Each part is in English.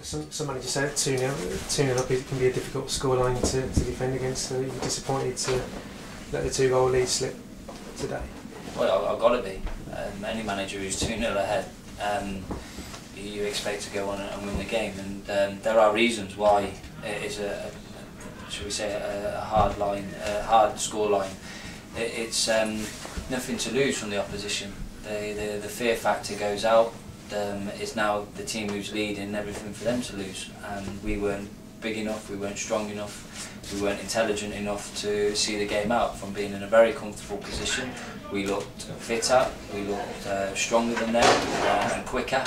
some managers say 2-0 up it can be a difficult scoreline to defend against. You're disappointed to let the 2-goal lead slip today? Well, I've got to be. Any manager who's 2-0 ahead, you expect to go on and win the game, and there are reasons why it is should we say, a hard score line. It's nothing to lose from the opposition. The fear factor goes out. It's now the team who's leading, everything for them to lose, and we weren't big enough, we weren't strong enough, we weren't intelligent enough to see the game out from being in a very comfortable position. We looked fitter, we looked stronger than them and quicker,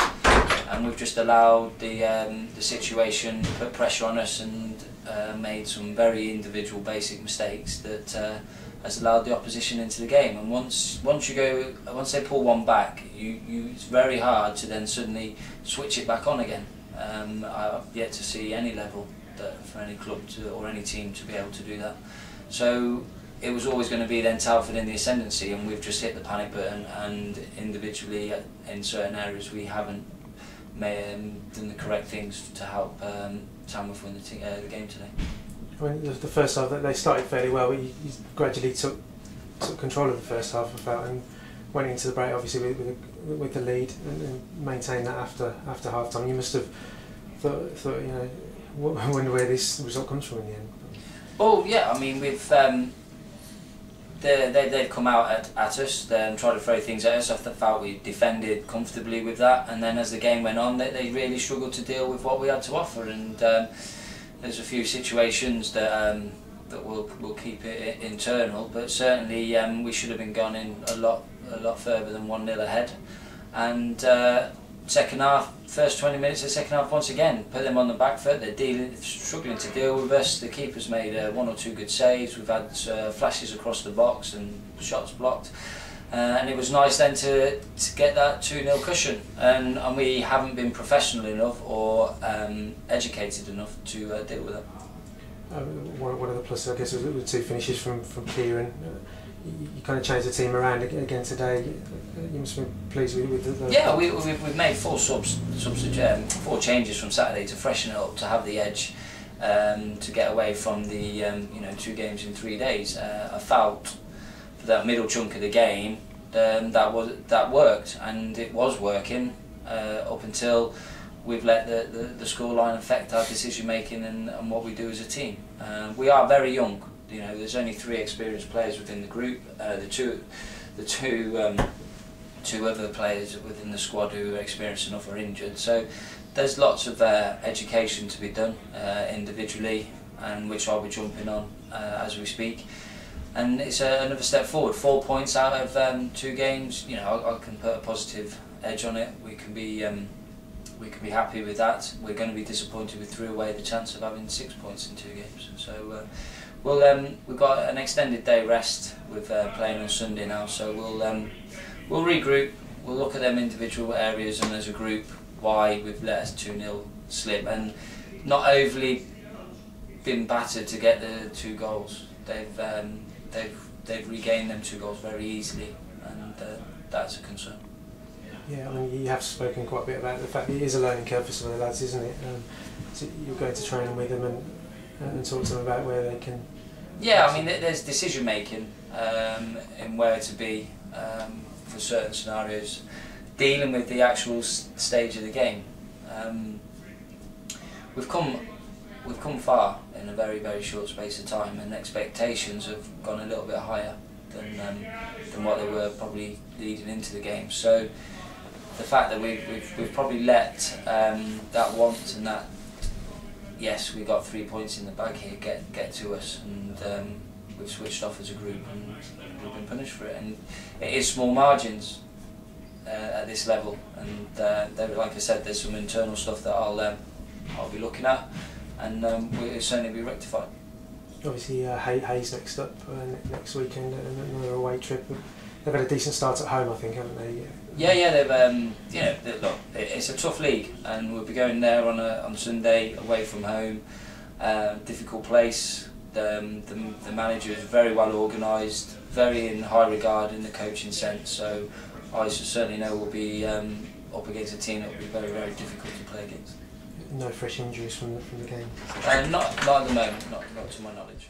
and we've just allowed the situation put pressure on us and made some very individual basic mistakes that has allowed the opposition into the game. And once they pull one back, it's very hard to then suddenly switch it back on again. I've yet to see any level for any club or any team to be able to do that. So it was always going to be then Telford in the ascendancy, and we've just hit the panic button, and individually in certain areas we haven't done the correct things to help Tamworth win the game today. I mean, the first half they started fairly well, but you gradually took control of the first half, I felt, and went into the break obviously with the lead and maintained that after half time. You must have thought you know, wonder where this result comes from in the end. Oh yeah, I mean they've come out at us and tried to throw things at us. I felt we defended comfortably with that, and then as the game went on, they really struggled to deal with what we had to offer. And there's a few situations that we'll keep it internal, but certainly we should have been gone in a lot further than 1-0 ahead. And second half, first 20 minutes of the second half, once again put them on the back foot. They're struggling to deal with us. The keeper's made 1 or 2 good saves. We've had flashes across the box and shots blocked, and it was nice then to get that 2-0 cushion. And we haven't been professional enough or educated enough to deal with it. One of the pluses, I guess, was the 2 finishes from Kieran. You kind of changed the team around again today. You must have been pleased with the... Yeah, we've made 4 4 changes from Saturday to freshen it up, to have the edge, to get away from the you know, 2 games in 3 days. I felt for that middle chunk of the game that worked, and it was working up until we've let the scoreline affect our decision making and what we do as a team. We are very young. You know, there's only 3 experienced players within the group. The two other players within the squad who are experienced enough are injured. So there's lots of education to be done individually, and which I'll be jumping on as we speak. And it's another step forward. 4 points out of 2 games. You know, I can put a positive edge on it. We can be happy with that. We're going to be disappointed we threw away the chance of having 6 points in 2 games. So. We've got an extended day rest with playing on Sunday now, so we'll regroup. We'll look at them individual areas and as a group why we've let us 2-0 slip, and not overly been battered to get the 2 goals. They've regained them 2 goals very easily, and that's a concern. Yeah, I mean, you have spoken quite a bit about the fact that it is a learning curve for some of the lads, isn't it? So you're going to training with them and talk to them about where they can... Yeah, I mean, there's decision making in where to be for certain scenarios, dealing with the actual stage of the game. We've come far in a very, very short space of time, and expectations have gone a little bit higher than what they were probably leading into the game. So the fact that we've probably let that want and that, yes, we got 3 points in the bag here, get to us, and we've switched off as a group and we've been punished for it. And it is small margins at this level, and like I said, there's some internal stuff that I'll be looking at, and will certainly be rectified. Obviously, Hayes next up next weekend, and another away trip. They've had a decent start at home, I think, haven't they? Yeah, they've you know, look, it's a tough league, and we'll be going there on Sunday away from home. Difficult place. The manager is very well organised, very in high regard in the coaching sense. So I certainly know we'll be up against a team that will be very, very difficult to play against. no fresh injuries from the game. Not at the moment, not to my knowledge.